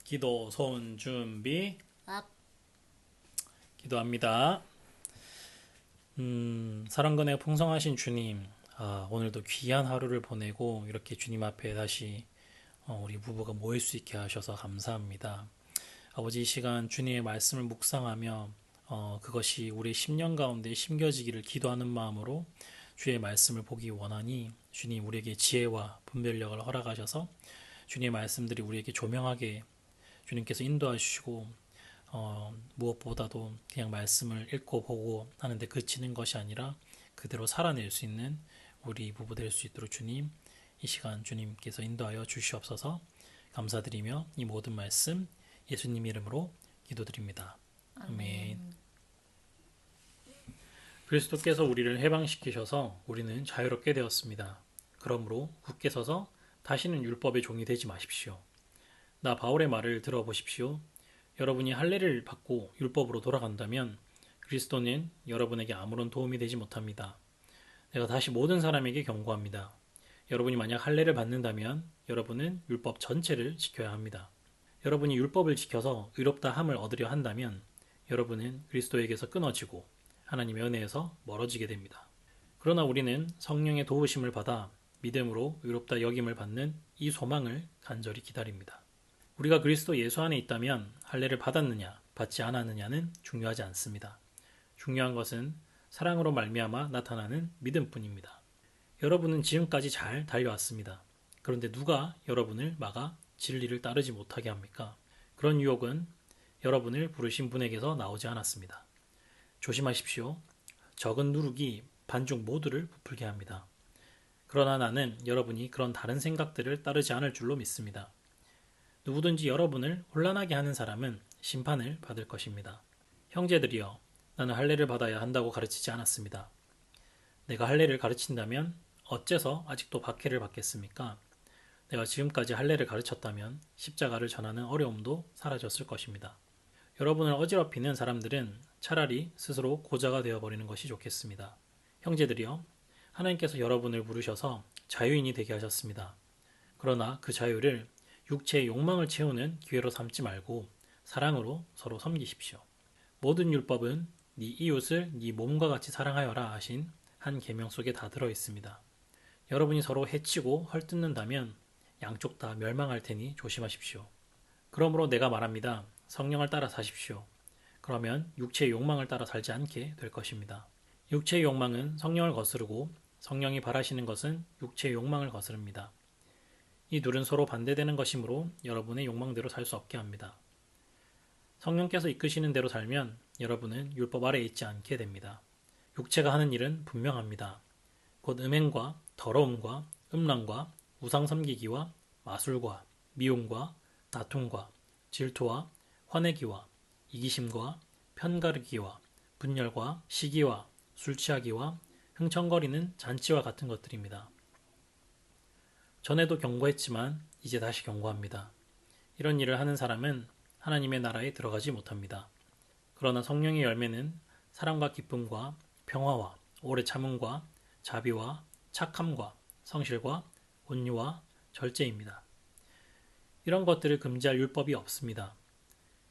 기도 손 준비 앞. 기도합니다. 사랑근의 풍성하신 주님, 오늘도 귀한 하루를 보내고 이렇게 주님 앞에 다시 우리 부부가 모일 수 있게 하셔서 감사합니다. 아버지, 이 시간 주님의 말씀을 묵상하며 그것이 우리 심령 가운데 심겨지기를 기도하는 마음으로 주의 말씀을 보기 원하니 주님 우리에게 지혜와 분별력을 허락하셔서 주님의 말씀들이 우리에게 조명하게 주님께서 인도해 주시고 무엇보다도 그냥 말씀을 읽고 보고 하는데 그치는 것이 아니라 그대로 살아낼 수 있는 우리 부부 될 수 있도록 주님 이 시간 주님께서 인도하여 주시옵소서. 감사드리며 이 모든 말씀 예수님 이름으로 기도드립니다. 아멘. 아멘. 그리스도께서 우리를 해방시키셔서 우리는 자유롭게 되었습니다. 그러므로 굳게 서서 다시는 율법의 종이 되지 마십시오. 나 바울의 말을 들어보십시오. 여러분이 할례를 받고 율법으로 돌아간다면 그리스도는 여러분에게 아무런 도움이 되지 못합니다. 내가 다시 모든 사람에게 경고합니다. 여러분이 만약 할례를 받는다면 여러분은 율법 전체를 지켜야 합니다. 여러분이 율법을 지켜서 의롭다 함을 얻으려 한다면 여러분은 그리스도에게서 끊어지고 하나님의 은혜에서 멀어지게 됩니다. 그러나 우리는 성령의 도우심을 받아 믿음으로 의롭다 여김을 받는 이 소망을 간절히 기다립니다. 우리가 그리스도 예수 안에 있다면 할례를 받았느냐 받지 않았느냐는 중요하지 않습니다. 중요한 것은 사랑으로 말미암아 나타나는 믿음뿐입니다. 여러분은 지금까지 잘 달려왔습니다. 그런데 누가 여러분을 막아 진리를 따르지 못하게 합니까? 그런 유혹은 여러분을 부르신 분에게서 나오지 않았습니다. 조심하십시오. 적은 누룩이 반죽 모두를 부풀게 합니다. 그러나 나는 여러분이 그런 다른 생각들을 따르지 않을 줄로 믿습니다. 누구든지 여러분을 혼란하게 하는 사람은 심판을 받을 것입니다. 형제들이여, 나는 할례를 받아야 한다고 가르치지 않았습니다. 내가 할례를 가르친다면 어째서 아직도 박해를 받겠습니까? 내가 지금까지 할례를 가르쳤다면 십자가를 전하는 어려움도 사라졌을 것입니다. 여러분을 어지럽히는 사람들은 차라리 스스로 고자가 되어버리는 것이 좋겠습니다. 형제들이여, 하나님께서 여러분을 부르셔서 자유인이 되게 하셨습니다. 그러나 그 자유를 육체의 욕망을 채우는 기회로 삼지 말고 사랑으로 서로 섬기십시오. 모든 율법은 네 이웃을 네 몸과 같이 사랑하여라 하신 한 계명 속에 다 들어 있습니다. 여러분이 서로 해치고 헐뜯는다면 양쪽 다 멸망할 테니 조심하십시오. 그러므로 내가 말합니다. 성령을 따라 사십시오. 그러면 육체의 욕망을 따라 살지 않게 될 것입니다. 육체의 욕망은 성령을 거스르고 성령이 바라시는 것은 육체의 욕망을 거스릅니다. 이 둘은 서로 반대되는 것이므로 여러분의 욕망대로 살 수 없게 합니다. 성령께서 이끄시는 대로 살면 여러분은 율법 아래에 있지 않게 됩니다. 육체가 하는 일은 분명합니다. 곧 음행과 더러움과 음란과 우상 섬기기와 마술과 미움과 다툼과 질투와 화내기와 이기심과 편가르기와 분열과 시기와 술 취하기와 흥청거리는 잔치와 같은 것들입니다. 전에도 경고했지만 이제 다시 경고합니다. 이런 일을 하는 사람은 하나님의 나라에 들어가지 못합니다. 그러나 성령의 열매는 사랑과 기쁨과 평화와 오래 참음과 자비와 착함과 성실과 온유와 절제입니다. 이런 것들을 금지할 율법이 없습니다.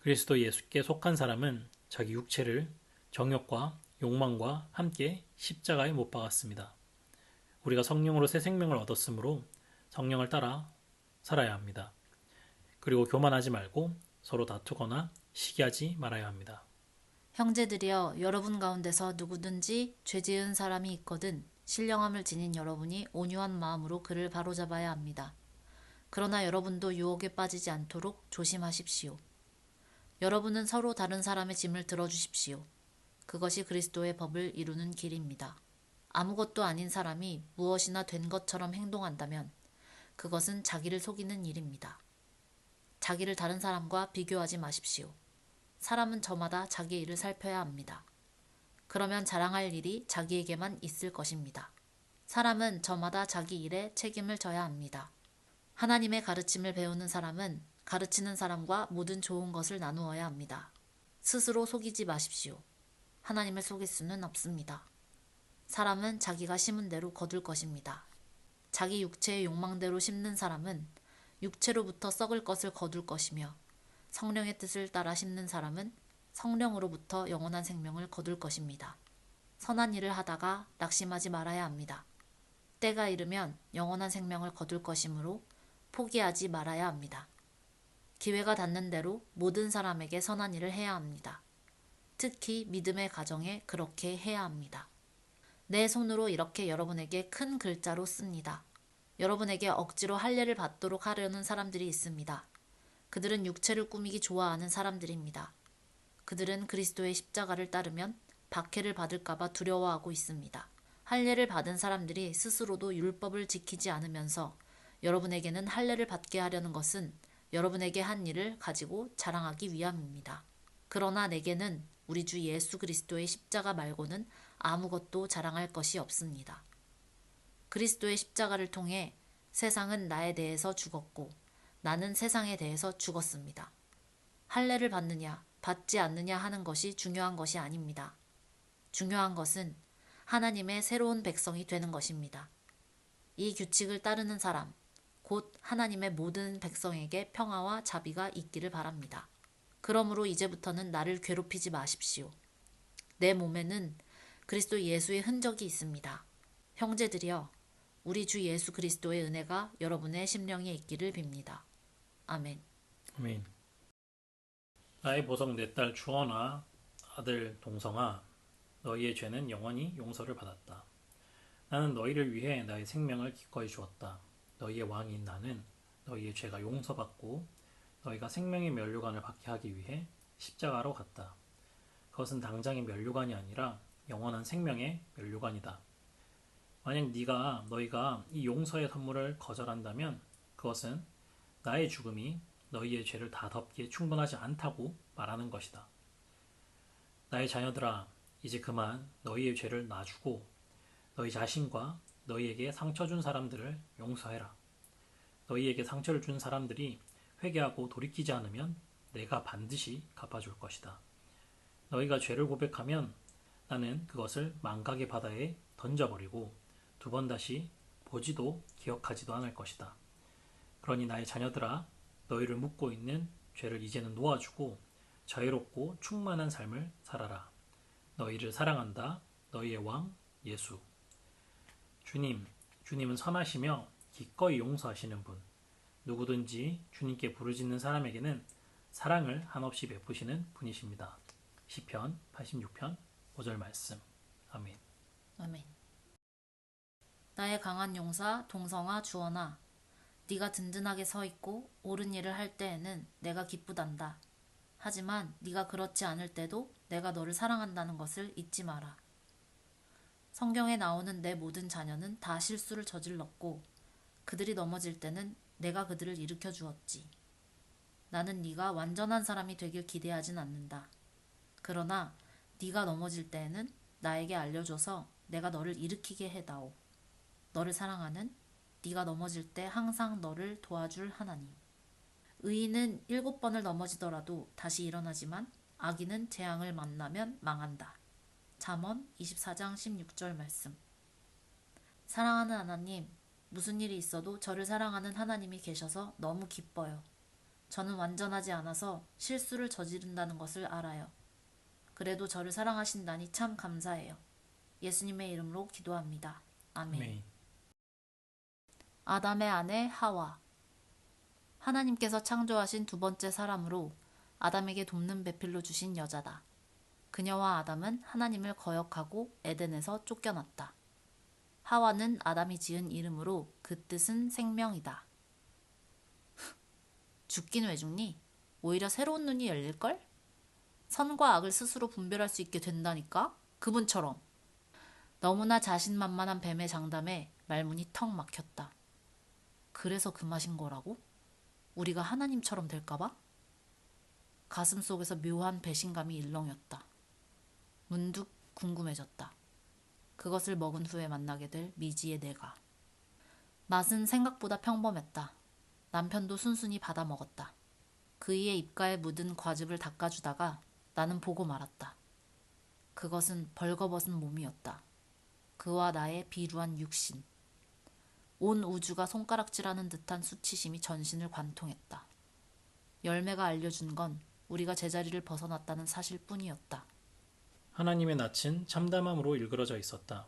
그리스도 예수께 속한 사람은 자기 육체를 정욕과 욕망과 함께 십자가에 못 박았습니다. 우리가 성령으로 새 생명을 얻었으므로 성령을 따라 살아야 합니다. 그리고 교만하지 말고 서로 다투거나 시기하지 말아야 합니다. 형제들이여, 여러분 가운데서 누구든지 죄 지은 사람이 있거든 신령함을 지닌 여러분이 온유한 마음으로 그를 바로잡아야 합니다. 그러나 여러분도 유혹에 빠지지 않도록 조심하십시오. 여러분은 서로 다른 사람의 짐을 들어주십시오. 그것이 그리스도의 법을 이루는 길입니다. 아무것도 아닌 사람이 무엇이나 된 것처럼 행동한다면 그것은 자기를 속이는 일입니다. 자기를 다른 사람과 비교하지 마십시오. 사람은 저마다 자기 일을 살펴야 합니다. 그러면 자랑할 일이 자기에게만 있을 것입니다. 사람은 저마다 자기 일에 책임을 져야 합니다. 하나님의 가르침을 배우는 사람은 가르치는 사람과 모든 좋은 것을 나누어야 합니다. 스스로 속이지 마십시오. 하나님을 속일 수는 없습니다. 사람은 자기가 심은 대로 거둘 것입니다. 자기 육체의 욕망대로 심는 사람은 육체로부터 썩을 것을 거둘 것이며 성령의 뜻을 따라 심는 사람은 성령으로부터 영원한 생명을 거둘 것입니다. 선한 일을 하다가 낙심하지 말아야 합니다. 때가 이르면 영원한 생명을 거둘 것이므로 포기하지 말아야 합니다. 기회가 닿는 대로 모든 사람에게 선한 일을 해야 합니다. 특히 믿음의 가정에 그렇게 해야 합니다. 내 손으로 이렇게 여러분에게 큰 글자로 씁니다. 여러분에게 억지로 할례를 받도록 하려는 사람들이 있습니다. 그들은 육체를 꾸미기 좋아하는 사람들입니다. 그들은 그리스도의 십자가를 따르면 박해를 받을까봐 두려워하고 있습니다. 할례를 받은 사람들이 스스로도 율법을 지키지 않으면서 여러분에게는 할례를 받게 하려는 것은 여러분에게 한 일을 가지고 자랑하기 위함입니다. 그러나 내게는 우리 주 예수 그리스도의 십자가 말고는 아무것도 자랑할 것이 없습니다. 그리스도의 십자가를 통해 세상은 나에 대해서 죽었고 나는 세상에 대해서 죽었습니다. 할례를 받느냐 받지 않느냐 하는 것이 중요한 것이 아닙니다. 중요한 것은 하나님의 새로운 백성이 되는 것입니다. 이 규칙을 따르는 사람, 곧 하나님의 모든 백성에게 평화와 자비가 있기를 바랍니다. 그러므로 이제부터는 나를 괴롭히지 마십시오. 내 몸에는 그리스도 예수의 흔적이 있습니다. 형제들이여, 우리 주 예수 그리스도의 은혜가 여러분의 심령에 있기를 빕니다. 아멘. 아멘. 나의 보석 내 딸 주원아, 아들 동성아, 너희의 죄는 영원히 용서를 받았다. 나는 너희를 위해 나의 생명을 기꺼이 주었다. 너희의 왕인 나는 너희의 죄가 용서받고 너희가 생명의 면류관을 받게 하기 위해 십자가로 갔다. 그것은 당장의 면류관이 아니라 영원한 생명의 면류관이다. 만약 너희가 이 용서의 선물을 거절한다면 그것은 나의 죽음이 너희의 죄를 다 덮기에 충분하지 않다고 말하는 것이다. 나의 자녀들아, 이제 그만 너희의 죄를 놔주고 너희 자신과 너희에게 상처 준 사람들을 용서해라. 너희에게 상처를 준 사람들이 회개하고 돌이키지 않으면 내가 반드시 갚아줄 것이다. 너희가 죄를 고백하면 나는 그것을 망각의 바다에 던져버리고 두 번 다시 보지도 기억하지도 않을 것이다. 그러니 나의 자녀들아, 너희를 묻고 있는 죄를 이제는 놓아주고 자유롭고 충만한 삶을 살아라. 너희를 사랑한다. 너희의 왕 예수. 주님은 선하시며 기꺼이 용서하시는 분. 누구든지 주님께 부르짖는 사람에게는 사랑을 한없이 베푸시는 분이십니다. 시편 86편 5절 말씀. 아멘. 아멘. 나의 강한 용사 동성아 주원아, 네가 든든하게 서 있고 옳은 일을 할 때에는 내가 기쁘단다. 하지만 네가 그렇지 않을 때도 내가 너를 사랑한다는 것을 잊지 마라. 성경에 나오는 내 모든 자녀는 다 실수를 저질렀고 그들이 넘어질 때는 내가 그들을 일으켜 주었지. 나는 네가 완전한 사람이 되길 기대하진 않는다. 그러나 네가 넘어질 때에는 나에게 알려줘서 내가 너를 일으키게 해다오. 너를 사랑하는 네가 넘어질 때 항상 너를 도와줄 하나님. 의인은 7번을 넘어지더라도 다시 일어나지만 악인은 재앙을 만나면 망한다. 잠언 24장 16절 말씀. 사랑하는 하나님, 무슨 일이 있어도 저를 사랑하는 하나님이 계셔서 너무 기뻐요. 저는 완전하지 않아서 실수를 저지른다는 것을 알아요. 그래도 저를 사랑하신다니 참 감사해요. 예수님의 이름으로 기도합니다. 아멘. 아멘. 아담의 아내 하와. 하나님께서 창조하신 두 번째 사람으로 아담에게 돕는 배필로 주신 여자다. 그녀와 아담은 하나님을 거역하고 에덴에서 쫓겨났다. 하와는 아담이 지은 이름으로 그 뜻은 생명이다. 죽긴 왜 죽니? 오히려 새로운 눈이 열릴걸? 선과 악을 스스로 분별할 수 있게 된다니까? 그분처럼. 너무나 자신만만한 뱀의 장담에 말문이 턱 막혔다. 그래서 그 맛인 거라고? 우리가 하나님처럼 될까봐? 가슴 속에서 묘한 배신감이 일렁였다. 문득 궁금해졌다. 그것을 먹은 후에 만나게 될 미지의 내가. 맛은 생각보다 평범했다. 남편도 순순히 받아 먹었다. 그이의 입가에 묻은 과즙을 닦아주다가 나는 보고 말았다. 그것은 벌거벗은 몸이었다. 그와 나의 비루한 육신. 온 우주가 손가락질하는 듯한 수치심이 전신을 관통했다. 열매가 알려준 건 우리가 제자리를 벗어났다는 사실뿐이었다. 하나님의 낯은 참담함으로 일그러져 있었다.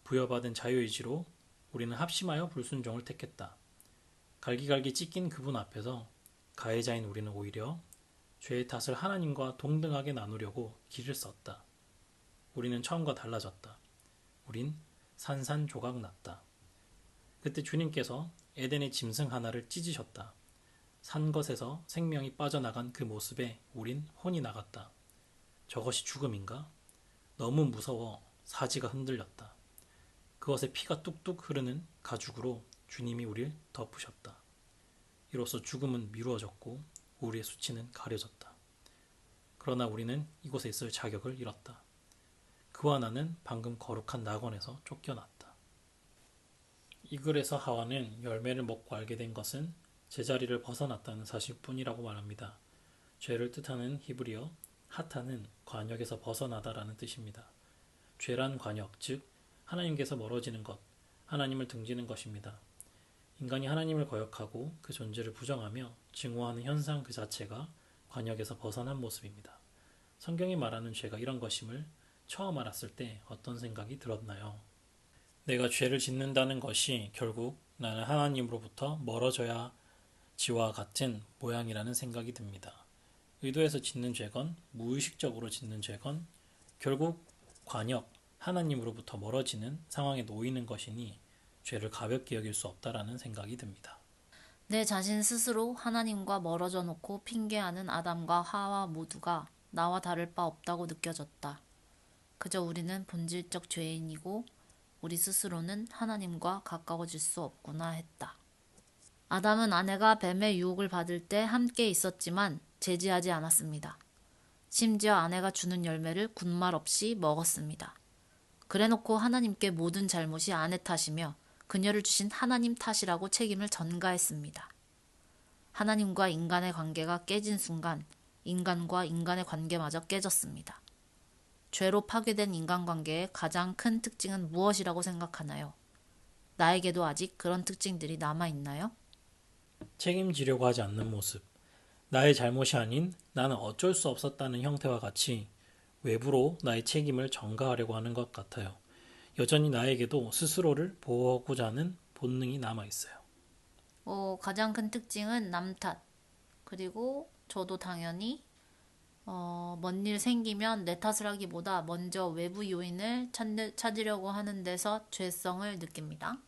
부여받은 자유의지로 우리는 합심하여 불순종을 택했다. 갈기갈기 찢긴 그분 앞에서 가해자인 우리는 오히려 죄의 탓을 하나님과 동등하게 나누려고 길을 썼다. 우리는 처음과 달라졌다. 우린 산산조각 났다. 그때 주님께서 에덴의 짐승 하나를 찢으셨다. 산 것에서 생명이 빠져나간 그 모습에 우린 혼이 나갔다. 저것이 죽음인가? 너무 무서워 사지가 흔들렸다. 그것에 피가 뚝뚝 흐르는 가죽으로 주님이 우릴 덮으셨다. 이로써 죽음은 미루어졌고 우리의 수치는 가려졌다. 그러나 우리는 이곳에 있을 자격을 잃었다. 그와 나는 방금 거룩한 낙원에서 쫓겨났다. 이 글에서 하와는 열매를 먹고 알게 된 것은 제자리를 벗어났다는 사실뿐이라고 말합니다. 죄를 뜻하는 히브리어 하타는 관역에서 벗어나다라는 뜻입니다. 죄란 관역, 즉 하나님께서 멀어지는 것, 하나님을 등지는 것입니다. 인간이 하나님을 거역하고 그 존재를 부정하며 증오하는 현상 그 자체가 관역에서 벗어난 모습입니다. 성경이 말하는 죄가 이런 것임을 처음 알았을 때 어떤 생각이 들었나요? 내가 죄를 짓는다는 것이 결국 나는 하나님으로부터 멀어져야 지와 같은 모양이라는 생각이 듭니다. 의도해서 짓는 죄건 무의식적으로 짓는 죄건 결국 관역, 하나님으로부터 멀어지는 상황에 놓이는 것이니 죄를 가볍게 여길 수 없다라는 생각이 듭니다. 내 자신 스스로 하나님과 멀어져 놓고 핑계하는 아담과 하와 모두가 나와 다를 바 없다고 느껴졌다. 그저 우리는 본질적 죄인이고 우리 스스로는 하나님과 가까워질 수 없구나 했다. 아담은 아내가 뱀의 유혹을 받을 때 함께 있었지만 제지하지 않았습니다. 심지어 아내가 주는 열매를 군말 없이 먹었습니다. 그래놓고 하나님께 모든 잘못이 아내 탓이며 그녀를 주신 하나님 탓이라고 책임을 전가했습니다. 하나님과 인간의 관계가 깨진 순간 인간과 인간의 관계마저 깨졌습니다. 죄로 파괴된 인간관계의 가장 큰 특징은 무엇이라고 생각하나요? 나에게도 아직 그런 특징들이 남아있나요? 책임지려고 하지 않는 모습, 나의 잘못이 아닌 나는 어쩔 수 없었다는 형태와 같이 외부로 나의 책임을 전가하려고 하는 것 같아요. 여전히 나에게도 스스로를 보호하고자 하는 본능이 남아있어요. 가장 큰 특징은 남 탓. 그리고 저도 당연히 뭔 일 생기면 내 탓을 하기보다 먼저 외부 요인을 찾으려고 하는 데서 죄성을 느낍니다.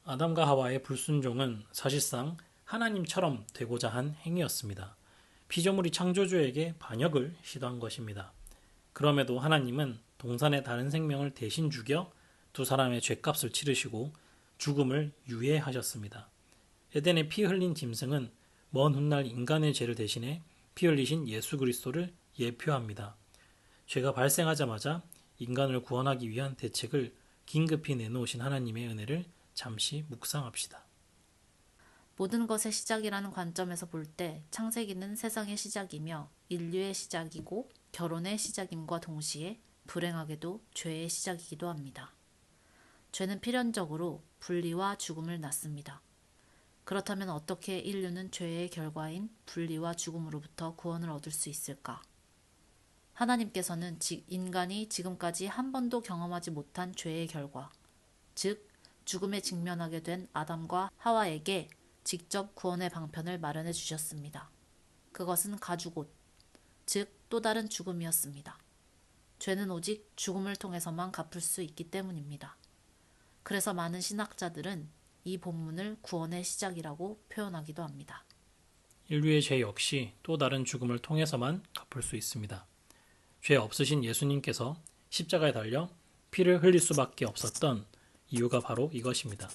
아담과 하와의 불순종은 사실상 하나님처럼 되고자 한 행위였습니다. 피조물이 창조주에게 반역을 시도한 것입니다. 그럼에도 하나님은 동산의 다른 생명을 대신 죽여 두 사람의 죄값을 치르시고 죽음을 유예하셨습니다. 에덴에 피 흘린 짐승은 먼 훗날 인간의 죄를 대신해 피 흘리신 예수 그리스도를 예표합니다. 죄가 발생하자마자 인간을 구원하기 위한 대책을 긴급히 내놓으신 하나님의 은혜를 잠시 묵상합시다. 모든 것의 시작이라는 관점에서 볼 때 창세기는 세상의 시작이며 인류의 시작이고 결혼의 시작임과 동시에 불행하게도 죄의 시작이기도 합니다. 죄는 필연적으로 분리와 죽음을 낳습니다. 그렇다면 어떻게 인류는 죄의 결과인 분리와 죽음으로부터 구원을 얻을 수 있을까? 하나님께서는 인간이 지금까지 한 번도 경험하지 못한 죄의 결과, 즉 죽음에 직면하게 된 아담과 하와에게 직접 구원의 방편을 마련해 주셨습니다. 그것은 가죽옷, 즉 또 다른 죽음이었습니다. 죄는 오직 죽음을 통해서만 갚을 수 있기 때문입니다. 그래서 많은 신학자들은 이 본문을 구원의 시작이라고 표현하기도 합니다. 인류의 죄 역시 또 다른 죽음을 통해서만 갚을 수 있습니다. 죄 없으신 예수님께서 십자가에 달려 피를 흘릴 수밖에 없었던 이유가 바로 이것입니다.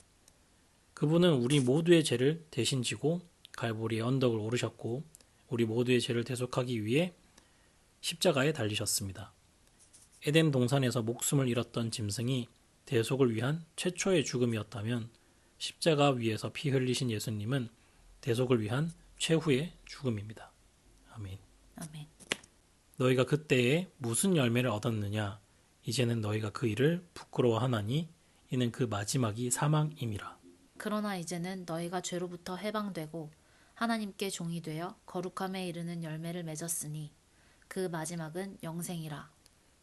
그분은 우리 모두의 죄를 대신 지고 갈보리의 언덕을 오르셨고 우리 모두의 죄를 대속하기 위해 십자가에 달리셨습니다. 에덴 동산에서 목숨을 잃었던 짐승이 대속을 위한 최초의 죽음이었다면 십자가 위에서 피 흘리신 예수님은 대속을 위한 최후의 죽음입니다. 아멘. 아멘. 너희가 그때에 무슨 열매를 얻었느냐? 이제는 너희가 그 일을 부끄러워하나니 이는 그 마지막이 사망임이라. 그러나 이제는 너희가 죄로부터 해방되고 하나님께 종이 되어 거룩함에 이르는 열매를 맺었으니 그 마지막은 영생이라.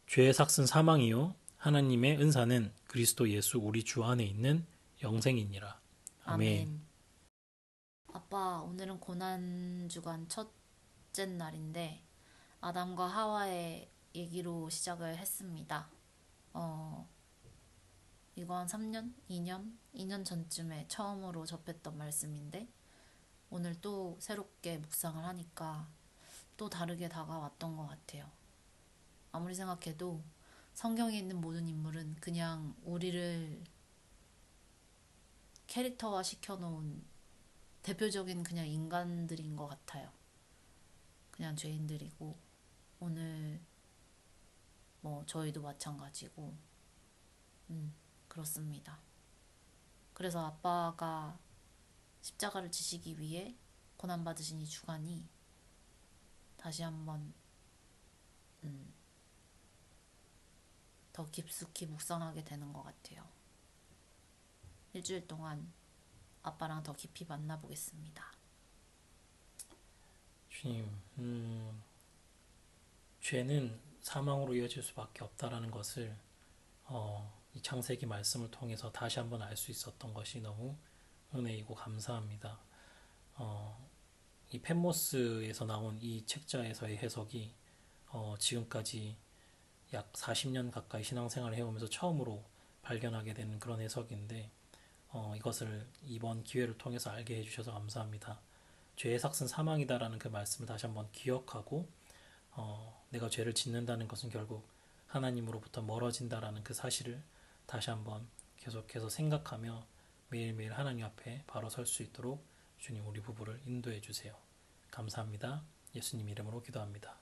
죄의 삭은 사망이요 하나님의 은사는 그리스도 예수 우리 주 안에 있는 영생이니라. 아멘. 아멘. 아빠, 오늘은 고난주간 첫째 날인데 아담과 하와의 얘기로 시작을 했습니다. 어, 이거 한 3년? 2년 전쯤에 처음으로 접했던 말씀인데 오늘 또 새롭게 묵상을 하니까 또 다르게 다가왔던 것 같아요. 아무리 생각해도 성경에 있는 모든 인물은 그냥 우리를 캐릭터화 시켜놓은 대표적인 그냥 인간들인 것 같아요. 그냥 죄인들이고 오늘 뭐 저희도 마찬가지고 그렇습니다. 그래서 아빠가 십자가를 지시기 위해 고난받으신 이 주간이 다시 한번 더 깊숙이 묵상하게 되는 것 같아요. 일주일 동안 아빠랑 더 깊이 만나보겠습니다. 주님, 죄는 사망으로 이어질 수밖에 없다라는 것을 이 창세기 말씀을 통해서 다시 한번 알 수 있었던 것이 너무 은혜이고 감사합니다. 이 펜모스에서 나온 이 책자에서의 해석이 지금까지 약 40년 가까이 신앙생활을 해오면서 처음으로 발견하게 되는 그런 해석인데 이것을 이번 기회를 통해서 알게 해주셔서 감사합니다. 죄의 삭은 사망이다라는 그 말씀을 다시 한번 기억하고 내가 죄를 짓는다는 것은 결국 하나님으로부터 멀어진다라는 그 사실을 다시 한번 계속해서 생각하며 매일매일 하나님 앞에 바로 설 수 있도록 주님 우리 부부를 인도해 주세요. 감사합니다. 예수님 이름으로 기도합니다.